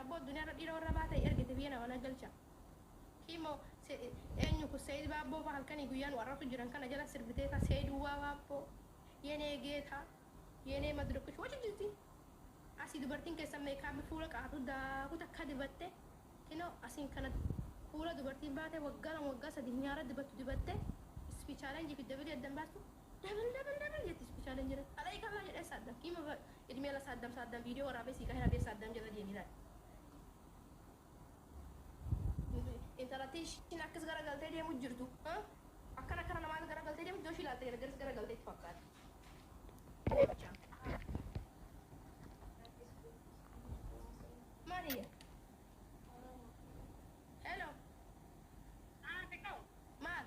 abo dunia radira warra baata ergete biyana wana galcha kimo se enyu ku sayid babo fa halkani guyan waratu jiran kana jala sirbite ta sayid wa babo yene geeta yene madrukush wacha jiti asi dubartin ke samme ka bifula ka tuda ku takka dibatte kino asin kana kula dubartin baate wagga sa dinyara dibatte speech challenge fi dabali adan baatu dabal yet speech challenge alai kala ya sadda kimo idmi la saddam video warabe si ka hera be saddam jala diina انت لا تيجي نعكس غير قلتي دي مجرتو ها اكنا ما غير قلتي دي مجوشي لا تغير غير قلتي تفكر ماريا هلو تكو مال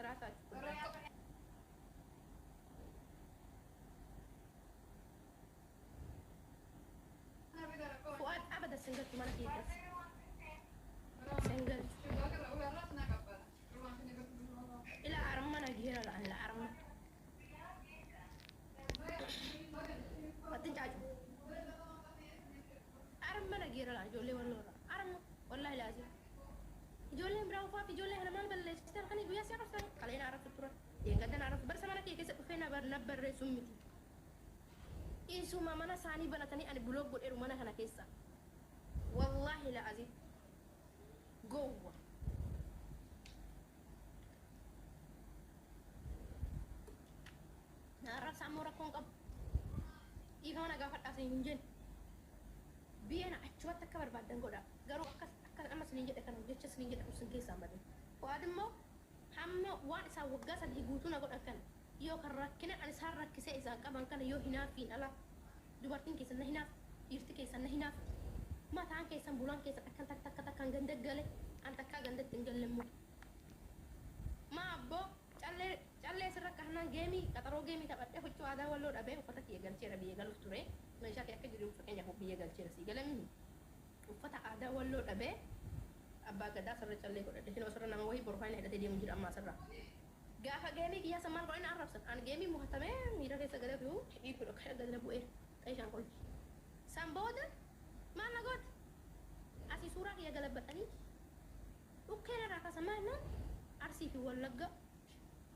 راسك فؤاد ابدا سنجل ما نكيد سنجل الى ارمنا جيرا لا لا ارم ما تنجاج ارمنا جيرا لا جولي ولا ارم والله لازم جولي براو فافي جولي انا ما بلش ترخني ويا سي عرفت خلينا نعرف الترى ينقدر نعرف برسم انا كيس فينا برنبر سمتي إيشو ما منا ساني بناتني أنا بلوك بود إيرو منا هنا كيسا والله لا أزيد جوا نعرف سامورا كون قب إيكا أنا قافت أسينجن بينا أشوات تكبر بعد دنقودا قالوا أكس أما سنينجد أكنا وجدت سنينجد أوسن كيسا مدن وادم مو هم وان سا وقاسا ديقوتونا قد أكن يو كركنا أنا سار ركسة إذا كمان كان يو هنا فين ألا dubartin keessa hinaaf dhiirti keessa hinaaf mataan keessa bulaan keessa takkan ganda gale an takka ganda tingallemmu ma abbo calle sirra kahna geemi qataroo geemi taphadhe huccuu aadaa walloo dhabee uffata kiyya galcheera biyya galuuf ture meeshaa kee akka jiru fakkeenya biyya galcheera si galamni uffata aadaa walloo dhabee abbaa gadaa sirra callee godhadhe shinoo sirra nama wayii borfaan hidhatee deemu jira ammaa sirra gaafa geemii kiyya sammaan qo'ina arrabsan an geemii muhatamee miira keessa galatu dhiiku dhokkaa gada bu'ee ايش نقول سامبودا ما نقول اسي صورة يا قلب بطني وكينا راكا سمعنا ارسي في ولقة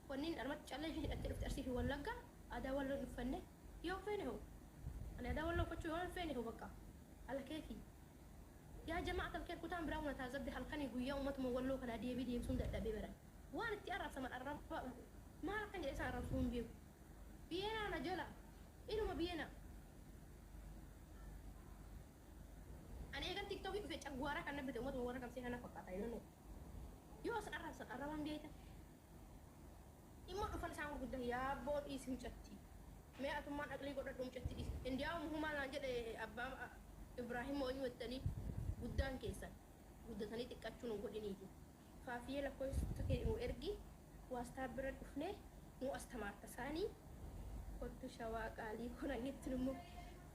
ونين ارمت تشالنج اتلفت ارسي في ولقة ادا ولا نفنه يو فين هو انا ادا ولا فتشو يوم فين هو بقى على كيفي يا جماعة الخير كنتم براونا تازبدي حلقاني قويا وما تمولو كلا دي بيدي يمسون دا بيبرا وانا تيارا سمع الرب ما لكن جلسان رسول بيو بينا انا جلا إنه ما بينا أنا إيجان تيك توك في أجوارا كنا بدو مت مورا كم سي هنا فقط أينو يو سأرى من بيته إما أفعل سامر بده يا بود إسم شتى ما أتوما أقلي قدر دوم شتى إنديا مهما لانجد أبا إبراهيم أوني وتاني بدان كيسا بده تاني تكاتشون وقولي نيجي فافيه لكويس تكير وإرجي واستبرد أفنه مو استمر تساني كنت شواك علي كنا نترمو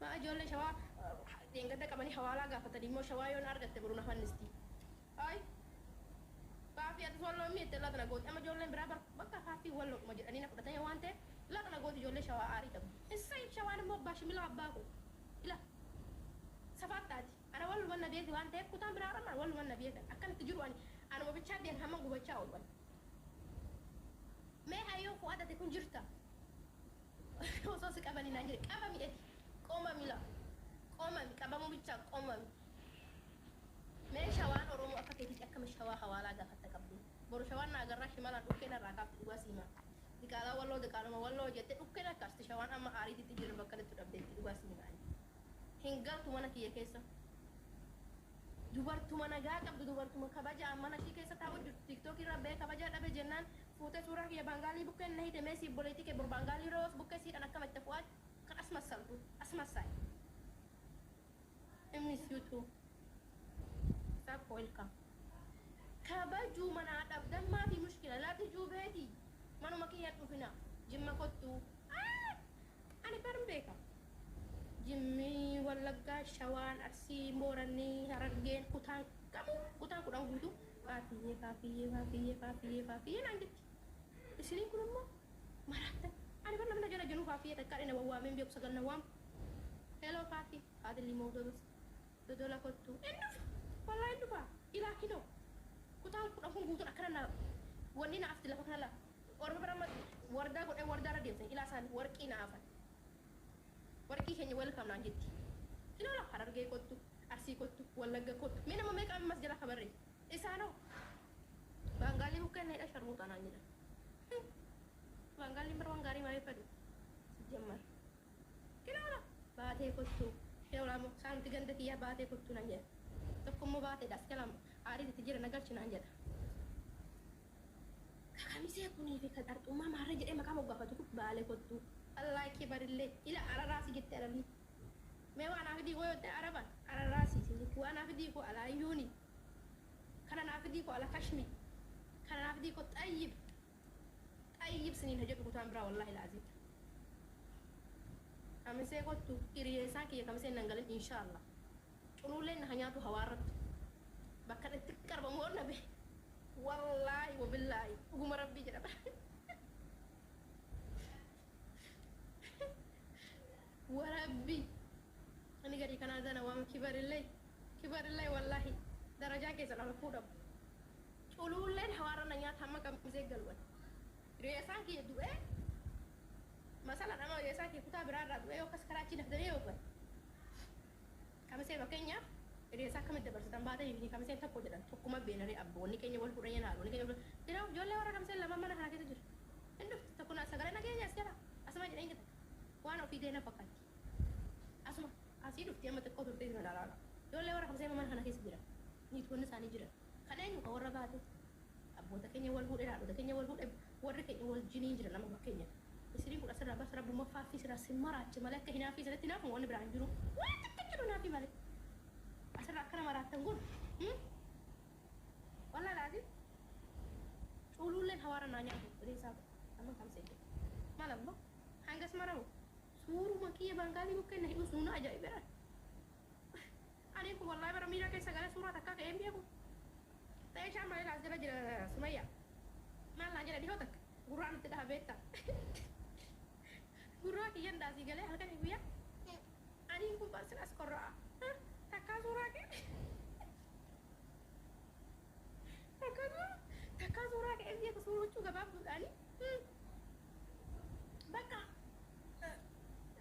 ما أجول شوا دينغدا كماني حوالا غافة ديمو شوا يون أرجع تبرونا فنستي أي فافي أتسولو مية تلا تناقول أما جول برابر بكا فافي ولو مجد أني نقول تاني وانته لا تناقول جول شوا آري تب السيف شوا أنا مو باش ملا أباكو لا سفات تادي أنا ولو من نبيه وانته كتام برابر ما ولو من نبيه أكن تجرو أنا ما بتشاد دين هم جوا تشاو بس ما هيو فؤاد تكون جرتا وصوصك أباني نانجري أبامي إيه قوما ملا قوما كابامو بيتشا قوما ما شوان أرومو أكتي أكمل شوا حوالا جافت كابدي برو شوان ناقرنا شمالا دوكينا راكاب تدواسيما دكالا والله دكالا ما والله جت دوكينا كاست شوان أما عاري تيجي بكرة تدبدي تدواسيما هنگال تمانا كيه كيسا دوبار تمانا جا كابدو دوبار تمانا كباجا أما نشي كيسا تاو تيك توك رابع كباجا رابع جنان فوتة سورة كيه بنغالي بكن نهي تمسي بوليتي كبر بنغالي روس بكن سير أنا كم التفوات كان أسمع سالتو أسمع ساي miss you too stop welcome كباجو منا أبدا ما في مشكلة لا تجو بيتي منو مكيات فينا جمع كتو أنا برم بيكا Jimmy Wallaggaa Shawaan Arsii Booranii Harargeen kutaan qabu kutaan kudhan guutuu faafiyyee naan jetti isiniin kun immoo maraattan ani bara namna jala jenuu faafiyyee takkaa dhina wawwaameen beeku sagal na waamu hello faafi haadhilii moodobas dodola kottu ennufa wallaa ennufa ilaa kinoo kutaan kudhan kun guutuun akkana na wanni na afti lafa kana la orma bara wardaa godhee wardaara deemsan ilaa isaan warqii na afan warqii keenya welcome naan jetti ilaa Harargee kottu Arsii kottu Wallagga kottu mee nama meeqa ammas jala kabarre isaanoo Bangaalii bukkeen dha sharmuuxa naan jedha Bangaalii bara waan gaarii maaliif fedhu jammar ilaa baatee kottu Yawlaamo saanti ganda kiyyaa baatee kottu naan jedha tokkommoo baatee das kalam aarii itti jira nagalchi naan jedha kamisee kunii fi kan arxummaa maarra jedhee maqaa moggaafatu baalee kottu Allah kibarillee ila araraasi jette arabni mee waan afidii koo yotte araban araraasi sinjiti waan afidii koo ala ayyuuni kana afidii koo ala kashmi kana afidii koo xayyib siniin hojjetu kutaan biraa wallahi laazim kamisee kottu hiriyeessaa kiyya kamisee nangalan inshallah cunuulleen na hanyaatu hawaarrattu bakka itti qarbamu ol nabe wallahi wabillahi uguma rabbii jedhama وربي أنا قاعد كان هذا وام كبر الليل والله درجة كيس أنا بفوضى قولوا لين حوارنا يا ثما كم زي قلوان رياسان كي دوه مثلا أنا رياسان كي كتاب برا دوه وكاس كراتي نفدريه وكان كم سير وكينيا رياسان كم تبرز تنبأ يبني كم سير تقول جدا تقوم بيناري أبو نيكينيا والفوريين هالو نيكينيا ترى جولة ورا كم سير لما ما نحنا كده جر إنه تكون أسرعنا كينيا سيرا أسمع جدا إنك وانا في دينا فقط asuma asii dhuftee amma xiqqoo turtee jira laala ijoollee warra kamsee mana kana keessa jira niitoonni isaanii jira kan eenyu kan warra baate abboota keenya wal fuudhee haadhota keenya wal fuudhee warri keenya wal jiniin jira nama bakkeenya isiriin kun asirraa bas rabbuma faaffii sirraa si maraachi malee akka hinaafii sirratti naafu wanni biraan jiru waan takka jiru naafii malee asirraa akkana maraattan kun wallaa laati cuuluulleen hawaara naa nyaatu reesaa amma kamsee jira maal ammoo hangas maramu suuru makiya Bangaalii bukkeen na hidhu suuna ajaa'ibeera ani kun wallahi bara miira keessa gara suuraa takkaa ka'een beeku ta'ee shaan malee laas jala jira Sumayyaa maal naan jedha dhihoo takka gurraan itti dhaha beekta gurraa kiyyan daasii galee halkan guyyaa ani kun barsin as korraa takkaa suuraa kee takkaa suuraa ka'een beeku suuruchuu gabaabduudhaani bakka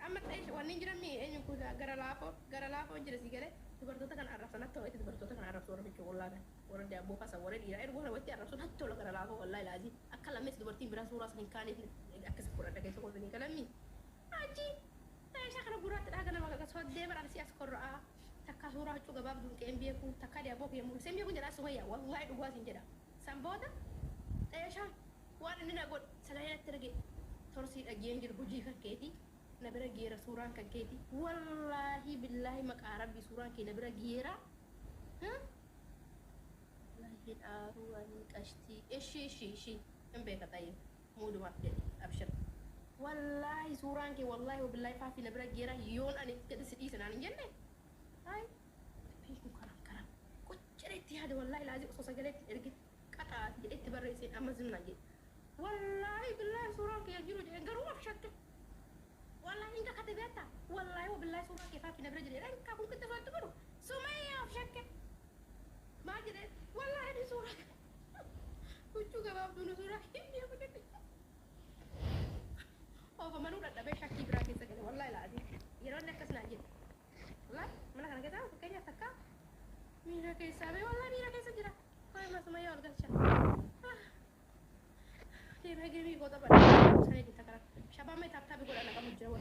amma ta'ee wanni jiramni eenyu kun gara laafoo jira si galee dubartoota kan arrabsan hatta wayitti dubartoota kan arrabsu warra bichuu wallaa kan warra daabboo fasa warra dhiiraa erga warra wayitti arrabsuun hatta tola gara laafoo wallaa ilaazii akka lammees dubartiin biraa suuraa san hin kaaneef akkasi fudhadha keessa kolfanii kalammi achi ta'ee kana gurraatti dhaga nama qaqqas hoddee baraan si as korraa takka suuraa huccuu gabaabduun qeen beeku takka daabboo kiyyamu seen beekun jedhaa Sumayyaa wallaahi dhugaa sin jedha san booda ta'ee waan inni na godhe sagalee natti dhage torsii dhageen jiru hojii kan keetii نبرة جيرة سوران كجيتي والله بالله مقارب بسوران كي نبرة جيرة ها لكن أرواني كشتي إيش إم بيك طيب مو دوما جدي أبشر والله سوران كي والله وبالله فافي نبرة جيرة يون أنا كده سدي سنان جنة هاي فيش كرام كوتشرتي هذا والله لازم أصوص قلت إرجع كتا جدت بريسين أمازون نجي والله بالله سوران كي يجيرو جن قروه بشكل والله إنك كتبتها والله وبالله سورة كيفاك نبرة جليل إنك كنت تفاتبرو سمية وشكل ما جريت والله هذه سورة كنت جواب دون سورة كيفية بجد أو فمنو رد أبي شكل براكي سكني والله العظيم يرون لك سناجد والله ما لك أنا كذا وكأني أتذكر ميرا كيسا بي والله ميرا كيسا جرا كوي ما سمية والقشة كيف هجري قطع بنا سنة تذكر شباب ما تابتها بيقول أنا كم جوا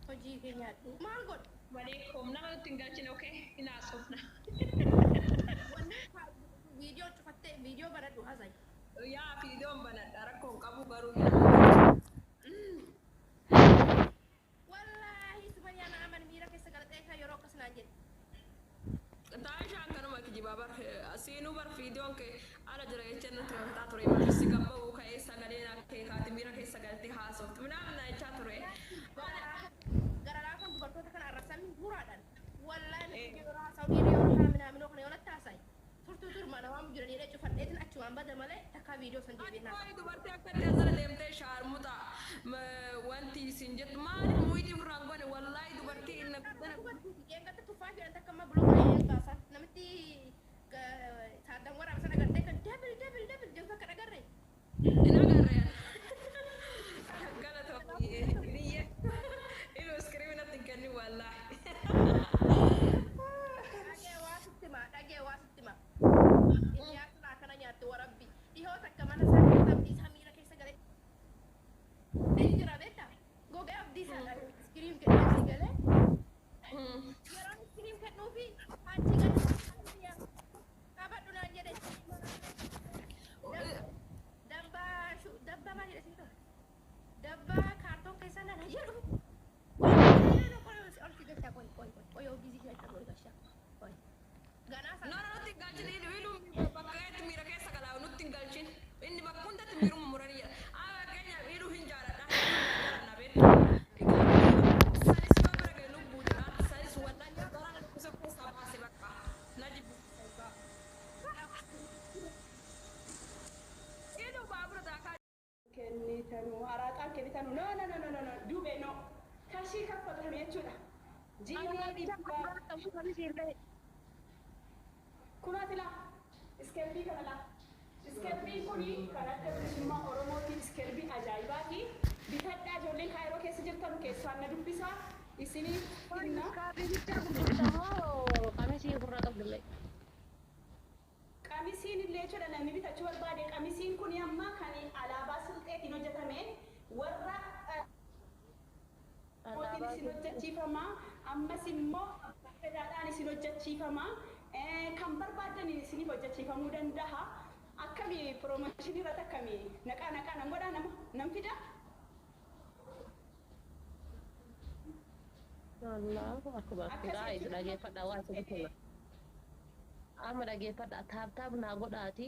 هجي كينيا ما أقول عليكم نحن تنقلنا أوكي هنا صوفنا فيديو شفت فيديو بنا هذا يا فيديو بنا أراكم كابو كارو والله سبحان الله أنا ميرا كيسا قالت إيه يروح كسناجين تعال شان كانوا ما كجي بابا أسينو بر فيديو كي على جرى يشتري تاتوري ما سيكابا وكاي سجلنا كي كاتي ميرا كي سجلتي هاسوت من أنا نايشاتوري gara laafon dubartoota video ምናምን ነው የሆነ ታሳይ ቱርቱር ማናዋም ጅረኒ ለጭ ፈደትን አቹዋን በደመለ ተካ ቪዲዮ ሰንጀቤና Ani dubartii akkatti asirra deemtee shaarmuta wanti isin jettu maali muuyiti irraan goone wallaahi dubartii inni Yang tufaa fi anta kama belum ayah bahasa namti sadang warang sana gede kan double jangan kada garre hin agarre gala tokko niyye ilo iskiriminatti hin kenni wallaahi dage wasittima ya tuna kana nyaatu warabbi iho takka mana sa tabdi samira kesa gale dejira beta goga abdi sa screen ke gale yaran screen ke novi anti kan ya apa duna jede dabba mali da situ dabba karton kesa na jeru Oyo busy siya ito gasya. Oy. Ganasa. no nutti hin galchin ilu bakka itti miira keessa galaa nutti hin galchin inni bakka hundatti miiruma muranii jedha keenya ilu hin jaaladha jaaladha beektu sanis yoo bara ga'e lubbuu jira sanis wallaahi garaa na dhukkisa keessaa baase bakka na jibbu ilu baabura daakaa kennitanu araaqaan kennitanu no dube no kashii kaffaltanu jechuudha jiinii dhibbaa kunatila iskelbii kana la iskelbii kuni kan adda bilisummaa oromootiin iskelbii ajaa'ibaati bitadhaa ijoolleen kaayiroo keessa jirtan keessaan na dubbisaa isinii finna qamisiin illee jechuudha namni bitachuu barbaade qamisiin kuni amma kan alaabaa silxeetiin hojjetameen warra mootiin isin hojjechiifama ammas immoo fedhaadhaan isin hojjechiifama kan barbaadan isiniif hojjechiifamuu danda'a akkamii piroomooshinii irratti akkamii naqaa nan godhaa nam fida Allahu akbar. Guys, dhaggeeffadha waan isin kenna. Amma dhaggeeffadha taabtaab naa godhaati.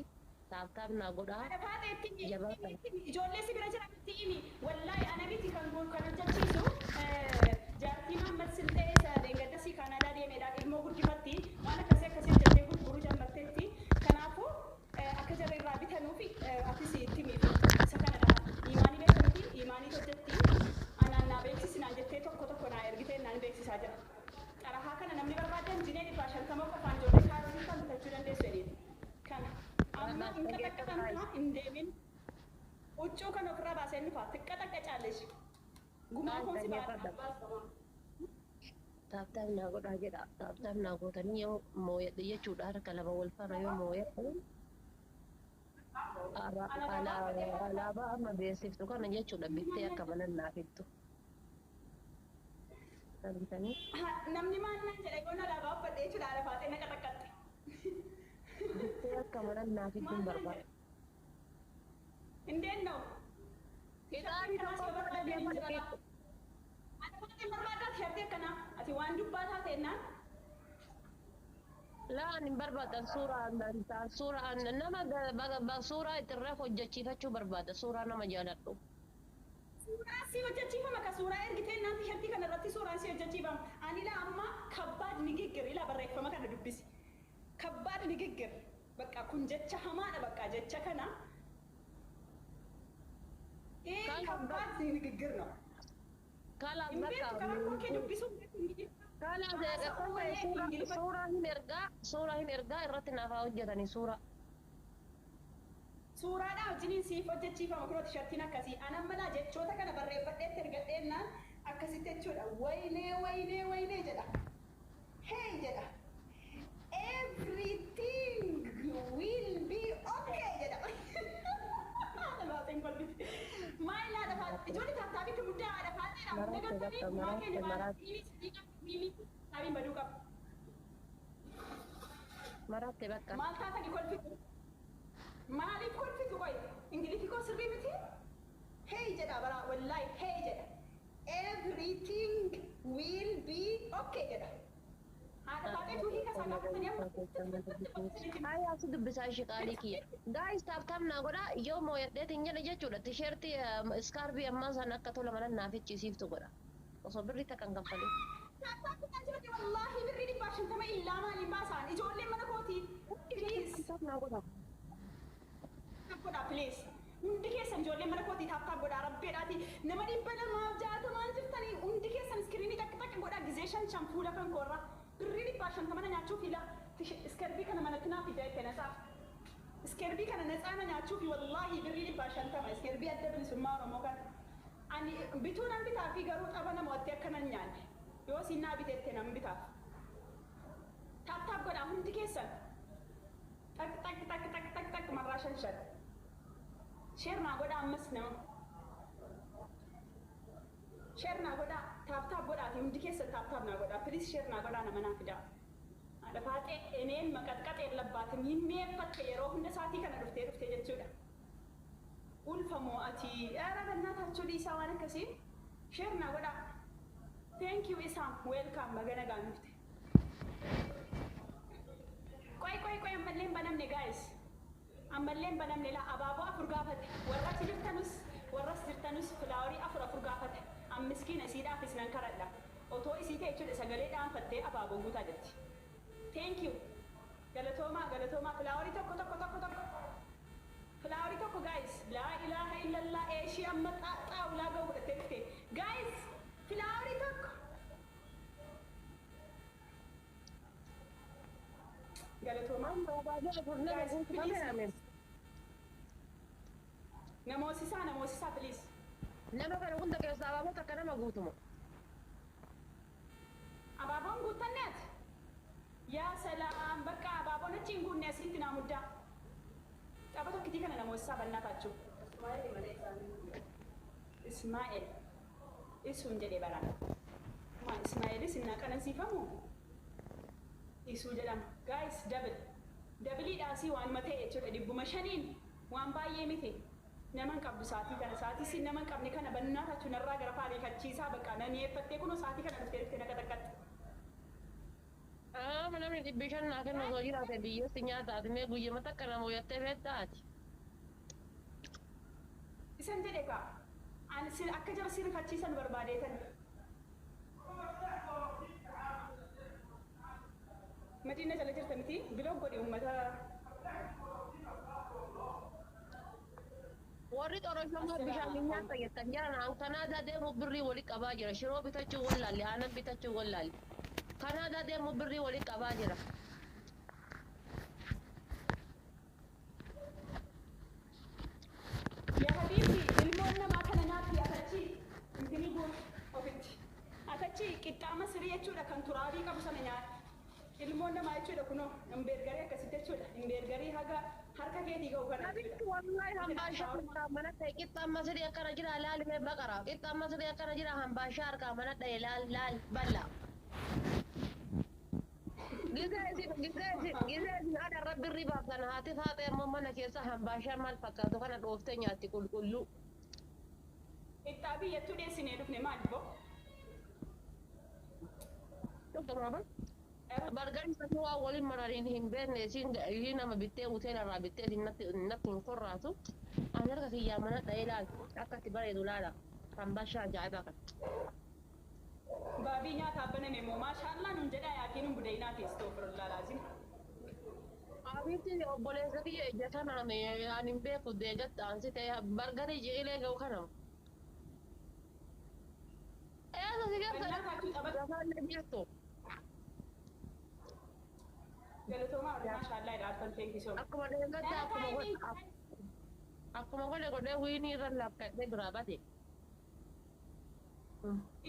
Taabtaab naa godhaa. Ijoollee si bira jiran wallaahi ana miti kan hojjechiisu jaartii Mahammad Siltee isa deengaddasii Kaanaadaa deemeedhaan ilmoo guddifatti waan akkasii hojjettee gurguruu jalqabdeetti. Kanaafuu akka jarri irraa bitanuufi atis itti miidhu isa kanadha. Imaanii beekanitti imaanii hojjetti. Anaan naa beeksisinaan jettee tokko naa ergitee naan beeksisaa jira. Xarahaa kana namni barbaadan jinee 50 qofaan ijoollee kaarootii kan bitachuu dandeessu jedheen. Kana amma inka takkatan hin deemin huccuu kan ofirraa baasee nufa xiqqa takka caalleessu. Gumaa koonsi baadhaa. Taabtaab naa godhaa jedha. Taabtaab naa gootanii yoo mooyadhe jechuudha harka lama wal faana yoo mooyadhe. Alaabaa amma beeksiftu kana jechuudha bittee akka manan naaf hittu. Argitanii? Namni maal naan jedhe goona alaabaa uffadhee jechuudha haala faatee naqa takkatti. Bittee akka manan naaf hittuun barbaada. Indeenno. Hidhaanii tokko fudhata deemaa jirtu. Ati faatee barbaadaa heertee akkana ati waan dubbaataa ta'ennaan. Laan hin barbaadan suuraan nama suuraa itirraa hojjechiifachuu barbaada suuraa nama jaaladhu. Suuraa si hojjechiifama ka suuraa ergitee naan tishertii kana irratti suuraan si hojjechiifama. Ani la amma kabbaad nigiggir ila barreeffama kana dubbisi. Kabbaad nigiggir bakka kun jecha hamaadha bakka jecha kana. Kabbaad nigiggir no. Kala Imbeetu karaa koo kee dubbisuu suuraa hin ergaa irratti naaf haa hojjetanii suuraa. Suuraadhaa wajjiniin siif hojjechiifama kunoo tishertiin akkasii. Anan malaa jechoota kana barreeffadheetti ergadheennaan akkasitti jechuudha. Waynee jedha. Hey jedha. Everything will be okay jedha. Laatiin kolbiti. Maal laadha faati? Ijoolli taataabitti guddaa haadha faatiidha. Dagatanii gumaa keenya baala. Taabiin baduu qaba. Maratte bakka. Maal taatani kolfitu? Maaliif kolfitu qoy? Ingilifi koo sirrii miti? Hey jedha bara wallaahi hey jedha. Everything will be okay jedha. Haadha faatiitu hiika isaa gaafatanii amma. Hai asi dubbisaa ishee qaalii kiyya. Guys taabtaab naa godhaa yoo mooyadheetiin jedha jechuudha. Tisheertii iskaarbii ammaa sana akka tola mana naaf echisiiftu godha. Osoo birrii takkan kaffalii. والله بالريد باشن تما إلا ما لباسان إجوا لي من كوتي بليز تبغى بليز hundi keessan ijoollee mana kootii taaptaap godhaa rabbeedhaati nama dhibba lamaaf jaatamaan jirtanii hundi keessan iskiriinii takka godhaa gizee shan fuula kan koorra birrii dhibbaa shantamana nyaachuuf ila iskerbii kana manatti naaf ija itti nasaaf iskerbii kana natsaana nyaachuuf wallaahi birrii dhibbaa shantama iskerbii adda bilisummaa oromoo kan ani bituu nan bitaa fi garuu xaba namooti akkanan nyaanne yoo sinnaa biteette nan bitaaf taaptaap godhaa hundi keessan tak marraa shan share naa godhaa ammas nama share naa godhaa taaptaap godhaa fi hundi keessan taaptaap naa godhaa please share naa godhaa nama naa fidaa haadha faatee eneen maqaxqaxee labbaatin himmeeffatte yeroo hunda saatii kana dhuftee jechuudha ulfamoo ati dheeraa gannaataachuu dhiisaa waan akkasiin share naa godhaa thank you isaam welcome magana gaanufte ቆይ አመሌን በነምኔ ጋይስ አመሌን በነምኔ ላ አባቦ አፍር ጋፈተ ወራስ jirtanus filaaworii afur gaafate ammiskiin isiidhaaf isnan karadha otoo isii ta'e jechuudha sagalee dhaanfattee abaaboo guutaa jirti thank you galatoomaa filaaworii tokko filaaworii tokko gaayis laa ilaaha illallah eeshii amma xaawulaa ga'u godhattee dhufte gaayis filaaworii tokko galatoomaa namoosisaa please nama kana hunda keessaa abaaboo takka nama guutuma abaaboon guutanneet yaa salaam bakka abaaboon achiin guunne asitti naa muddaa qaba tokkitii kana namoosisaa bannaataachuu ismaa'eel isuun jedhee baraan maa ismaa'eelis innaa qanansiifamu isuu jedhama gaayis dabiliidhaasii waan matee jechuudha 500 waan baay'ee miti naman qabdu saatii kana saatii si naman qabne kana bannaataachuu narraa gara faariifachiisaa bakka naniyeeffattee kunoo saatii kana dhuftee naqa takkatti namni dhibbi shan naa kennu osoo jiraate biyyatti nyaataati mee guyyama takka nama hoyattee feettaati isan jedhe kaa ani akka jara sirrifachiisan barbaadeetan Madina jala jirta miti biloog godhi uummata warri xoroshomaa bishaan nyaata jettan jaran kanaadaa deemu birrii wali qabaa jira shiroo bitachuu wallaalli aanan bitachuu wallaalli kanaadaa deemu birrii wali qabaa jira yaa habiibi ilmoon namaa kana naatti atachi intini guur ofitti atachi qixxaama sirii jechuudha kan turaabii qabu sana nyaata ilmoon namaa jechuudha kunoo imbeergarii akkasitti jechuudha imbeergarii haga harka keetii ga'u kana Nabitti wallahi hambaashaa harkaa mana ta'e qixxaama sirii akkana jira laal mee baqara qixxaama sirii akkana jira hambaashaa harkaa mana ta'e laal balla Gizee ada rabbi ribaaf kana haati taatee amma mana keessa hambaashaa maal fakkaatu kana dhooftee nyaatti qulqulluu. Itti biyyattuu dheessinee dhufne maal boo? Bargari satu waa waliin marariin hin beekne isiin nama bittee hoteela irraa bittee natti hin qorraatu. Ani harka kiyyaa mana dha'ee laal akka itti bareedu laala hambaashaa ajaa'ibaa kana. Baabii nyaata baname moo maashaallah nun jedhaa yaakiin nun budeenaa teessoo firallaa laazim. Abitti obboleessa kiyya ejjatan ani hin beeku deegatta ansi ta'e bargarii ji'ilee ga'u kana. Eessa si gaffa jirtu. Galatoomaa maashaallah idhaaftan teenkisoo. Akkuma godhe wiinii irra lakkadhee biraa bate.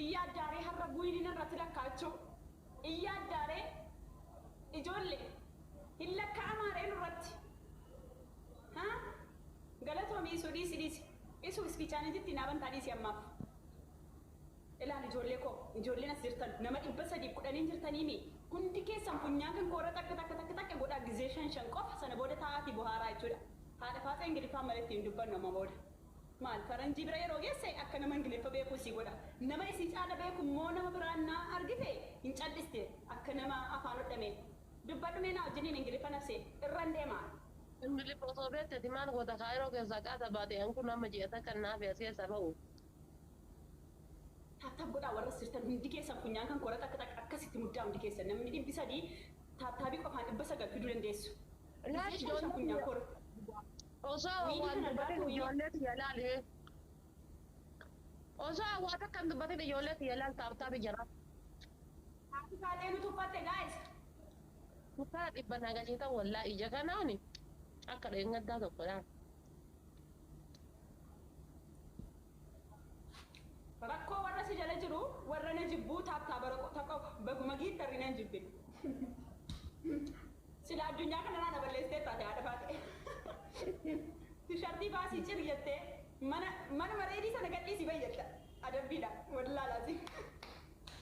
Iyyaaddaaree har'a bu'iniin irratti lakkaachuu iyyaaddaaree ijoollee hin lakkaa'amaareen irratti galatoomii isuu dhiisi isuu ispiichaanitti naabantaa dhiisi ammaaf ilaal ijoollee koo ijoolleen as jirtan nama 310 jirtaniimi hundi keessan funyaan kan koora takka godhaa gizee shan qofa sana booda taa'aatii buhaaraa jechuudha haadha faaxa ingiliffaan malatti hin dubbannu amma booda. Maal faranjii bira yeroo geesse akka nama ingiliffa beeku si godha nama isii caala beeku immoo nama biraan naa argite hin calliste akka nama afaan hodhame dubbadhume naa wajjiniin ingiliffa nafse irraan deemaa. Ingiliffa osoo beekteti maal goota kaayiroo keessaa qaata baate kun amma ji'ata kan naaf as keessa ba'u. taaptaap godhaa warra sirtan hundi keessan funyaan kan korata akkasitti muddaa hundi keessan namni 300 taaptaabii qofaan 900 fiduu dandeessu. Laati funyaan kora. osoo waan dubbatin ijoolleetu yalaale osoo waan akkan dubbatin ijoolleetu yalaal taaptaabii jira. Haati kaatee nuti uffatte guys. Kutaa dhibba nagasiita wallaa ija kanaani akka dheengaddaa tokkodhaan. Rakkoo warra si jala jiru warra na jibbuu taaptaa bara tokko baguma giittarri nan jibbe. Sila addunyaa kana naan balleessitee taate haadha baate. Tishartii baasii ciri jettee mana mareedii sana gadhiisii fayyadda. Adabbiidha wallaalaati.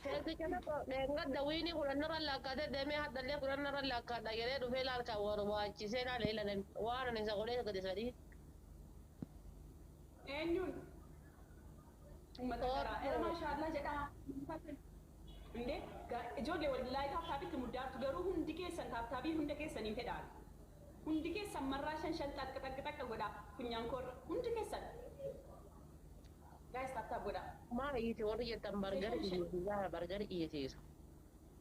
Keessi kana dheengadda wiinii kudhannarra lakkaatee deemee haddallee kudhannarra lakkaadha jedhee dhufee laalkaa warwaachisee laalee ilaalen waan ani isa godhee gadi sadii. Eenyuun? Ummata karaa era maashaallah jedhaa. Inde ijoollee wallaahi taaptaabitti muddaatu garuu hundi keessan taaptaabii hunda keessanii fedhaan. Hundi keessan marraa shan takka godhaa funyaan korra hundi keessan. Guys taaptaab godhaa. Maa iyyite warri jettan bargari iyyisiisaa bargari iyyisiisa.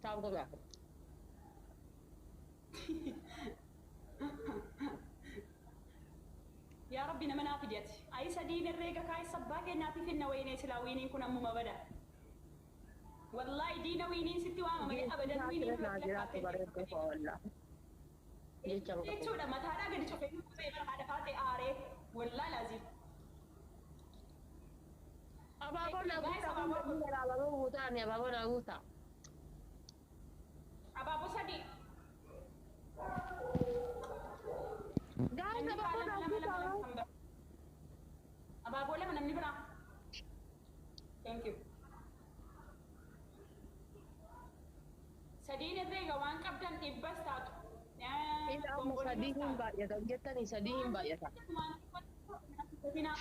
Taa'u godhaa. Yaa Rabbi nama naaf ijati. Ayi sadiin herreega kaayee sabbaa kennaatiif hinna wayinee silaa wiiniin kun ammuma bada. Wallahi diina wiiniin sitti waamamanii abadan wiiniin jiraatu bareedduu fa'aa jechuudha mataadhaa gadi cufee dhufee bara haadha faatee aaree wallaa laazim. Abaaboo naguutaa abaaboo guutaa ni abaaboo naguutaa. Abaaboo sadii. Gaa'ela abaaboo naguutaa. Abaaboo lama namni biraa. Thank you. Sadiin herreega waan qabdan dhibbas taatu. Sadii hin baay'atan jettanii sadii hin baay'atan.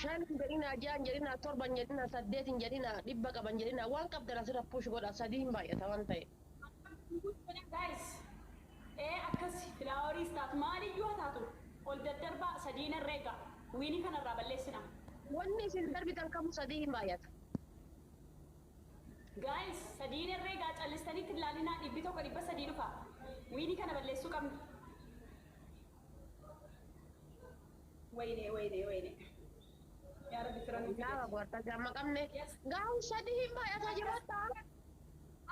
Shan jedhina jaan jedhina torban jedhina saddeetin jedhina dhibba qaban jedhina waan qabdan asirra push godha sadii hin baay'ata waan ta'e. Guys, akkas filaaworiis taatu maaliyyuu haa taatu ol daddarbaa sadiin herreega wiinii kanarraa balleessina. Wanni isin darbitan kamuu sadii hin baay'ata. Guys, sadiin herreegaa callistanitti ilaalinaa dhibbi tokko dhibba sadii dhufa. Wiinii kana balleessuu qabna. Wayne. Yaa Rabbi firan nuti. Gaafa goota gamma qabne gaafa sadii hin baay'ata jiraata.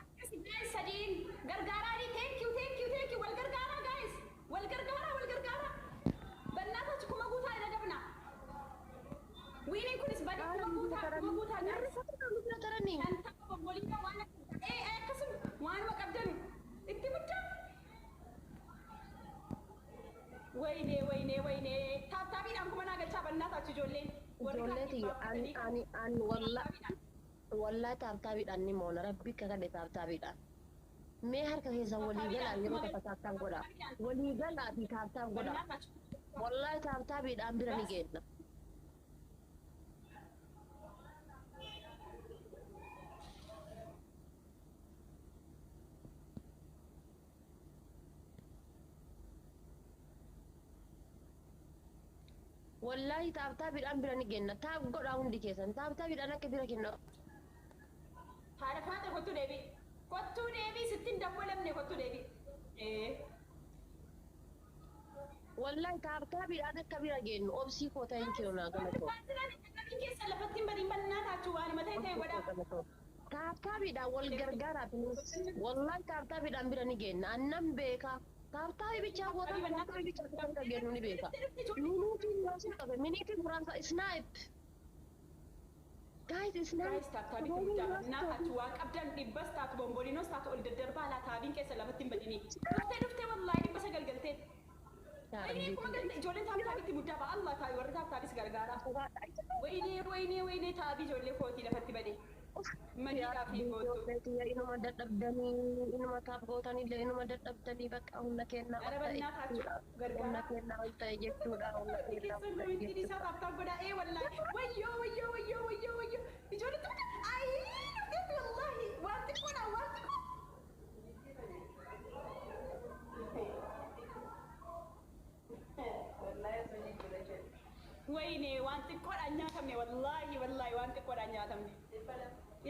Akkasi guys sadiin gargaaraadhi thank you wal gargaaraa guys wal gargaaraa. Bannaata kuma guutaa irra dabna. Wiiniin kunis badii kuma guutaa guys. Kan tapha bobboliidha waan akkasuma waanuma qabdanu itti muddaa. Wayne taaptaabiidhaan kuma naa galchaa bannaata achi ijoolleen. Ijoolleeti ani wallaa taaptaabiidhaan ni moona rabbi akka kadhe taaptaabiidhaan. Mee harka keessa walii galaa yeroo tokko taaptaan godha. Walii galaa fi taaptaan godha. Wallaa taaptaabiidhaan bira ni geenna. Wallahi taaptaabiidhaan bira ni geenna. Taap godhaa hundi keessan taaptaabiidhaan akka bira kenna. Haadha faata kottuu deebii sittiin dabbalamne kottuu deebii. Wallahi taaptaabiidhaan akka bira geennu obsii koo ta'in kiroonaa galatoo. Keessa lafatti hin badiin bannaa taachuu waan mataa ta'e godhaa. Taaptaabiidhaan wal gargaaraa wallahi taaptaabiidhaan bira ni geenna. Annan beekaa. Taaptaabii bichaa goota taaptaabii bichaa akka geennu ni beeka. Miniitiin yoo sin qabe miniitiin muraasa snipe. Guys Guys taaptaabii guddaa bannaa taachuu waan qabdan dhibbas taatu bombolinos taatu ol daddarbaa laataabiin keessa lafatti hin badinii. Dhuftee wallaahi dhibba sagal galtee. Ijoolleen taaptaabiitti guddaa ba'a Allah taa'e warri taaptaabiis gargaara. Wayne taabii ijoollee kootii lafatti badee. Maniidhaa fi gootu. Inuma dadhabdanii inuma taap gootanillee inuma dadhabdanii bakka humna kennaa ol ta'e jechuudha. Humna kennaa ol ta'e jechuudha. Humna kennaa ol ta'e jechuudha. Taaptaab godhaa wallaahi. Wayyoo. Ijoollee taaptaa wallaahi waan xiqqoodha. Wayne waan xiqqoodhaan nyaatamne wallaahi waan xiqqoodhaan nyaatamne.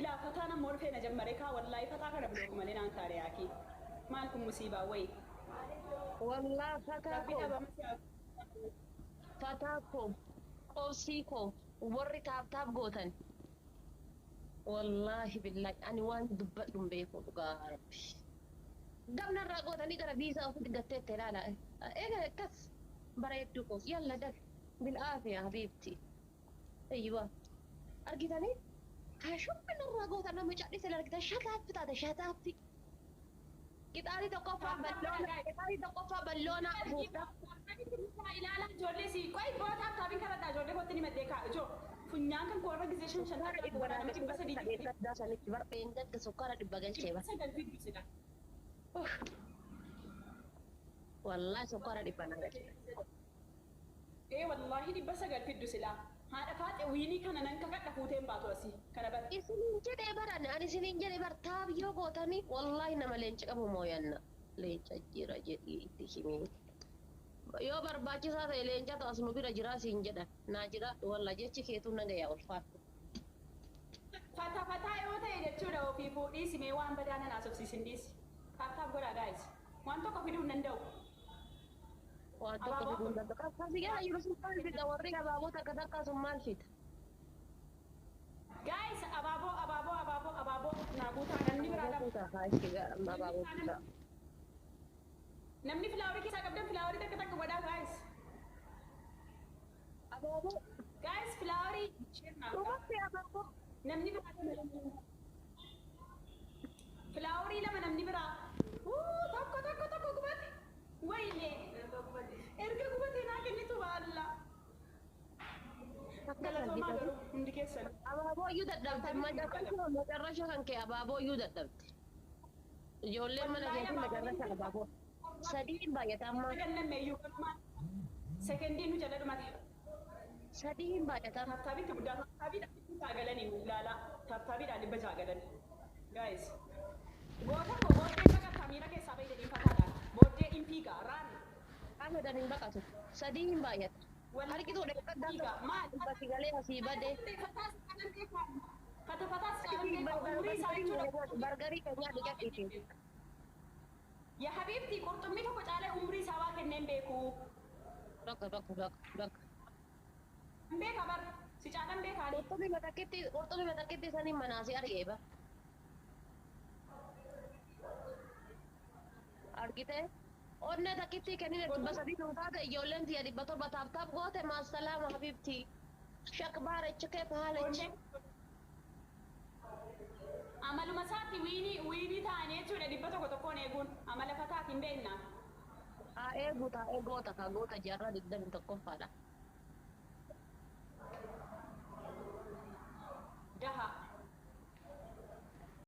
ilaa fataa nama ol feena jammare kaa wallaahi fataa kana bilooku malee naan taare yaaki maal kun musiibaa wayi Wallah rabbi fatako. dhabama si Fatako. Qobsiiko. Warri taab gootan. Wallahi billahi ani waan dubbadhu hin beeku dhugaa rabbi. Gamna irraa gootanii gara biisaa ofitti gatteette ilaala. Egaa akkas bareedduu ko yalla dag bil'aafiya habiibti. Ayyuba argitanii haa shubbina irraa gootan nama cadhise argitan shataaffi taate shataaffi. Qixaanii tokkoffaa balloona fuudha. ilaala ijoollee si qoy goota akkaabii kanadha ijoollee kootti ni maddee kaa ijoo funyaan kan koorra gisee shan Sukkaara shan dhibba nama dhibba sadii sadii gaddaa sanitti bar'een gadda sukkaara dhibba galchee bara. sagal fiddisida Wallahi sukkaara dhibba na galchee. wallaahi dhibba sagal fiddu silaa haadha faaxe wiinii kana nan kakadha fuuteen baatu asii kana bar Isiniin jedhee baran ani isiniin jedhee bar taabiyyoo gootanii wallahi nama leenca qabu mooyanna. Leenca jira jedhii itti himee. Yoo barbaachisaa ta'e leenca ta'as nu bira jiraa siin jedha. Naa jira walla jechi keetu nagayaa ulfaatu. fataa yoo ta'e jechuudha ofii fuudhii simee waan badaa nan haasofsiisin dhiisi taataaf godhaa gaayis waan tokko fiduu hin danda'u Waan tokko fiduu hin danda'u. Akkasii yaa jiru sun maal fida warri abaabota akka takkaa sun maal fida? gaayis abaaboo naa guutaa namni biraa qaba namni filaawarii keessaa qabdan filaawarii takka godhaa gaayis Abaaboo. gaayis filaawarii Dhumatti abaaboo. namni biraa filaawarii lama namni biraa tokko gubate wayne erga gubate naa kennitu baalla galatoomaa garuu hundi keessan Abaaboo iyyuu dadhabde macarrasha kan kee abaaboo iyyuu dadhabde. Ijoolleen mana keetiin macarrasha abaaboo. Sadii baay'ata amma gannameeyyuu kanumaan sekendii nu jala dhumate sadii baay'ata. tattaabitti guddaa tattaabiidhaan dhibba galanii ilaalaa tattaabiidhaan dhibba galan gaayis goota koo booddee baqataa miira keessaa bahe jedhiin fataadhaan booddee hin fiigaa raan Qaama daniin baqatu. Sadii baay'ata. Harkituu dheekkaddaa basi galee asii badee. Bargarii keenyaa dhiqadhiitiin. yaa habiibti qurxummii tokko caalee umrii isaa waa kenneen beeku Bakka. hin beeka bar si caalan beekaani Qurxummii matakkitti sanii manaasii argee ba. Argitee? Onnee takkitti kennine dhibba sadii nu taate ijoolleen tiyya dhibba torba taaf goote maasalaama habiibti. Shakbaara chikee paalechi. amaluma isaatti wiinii ta'anii jechuudha dhibba tokkoon eeguun amala fataati hin beekna Haa eeguuta eegoota ka goota jaarraa digdami tokkoffaadha.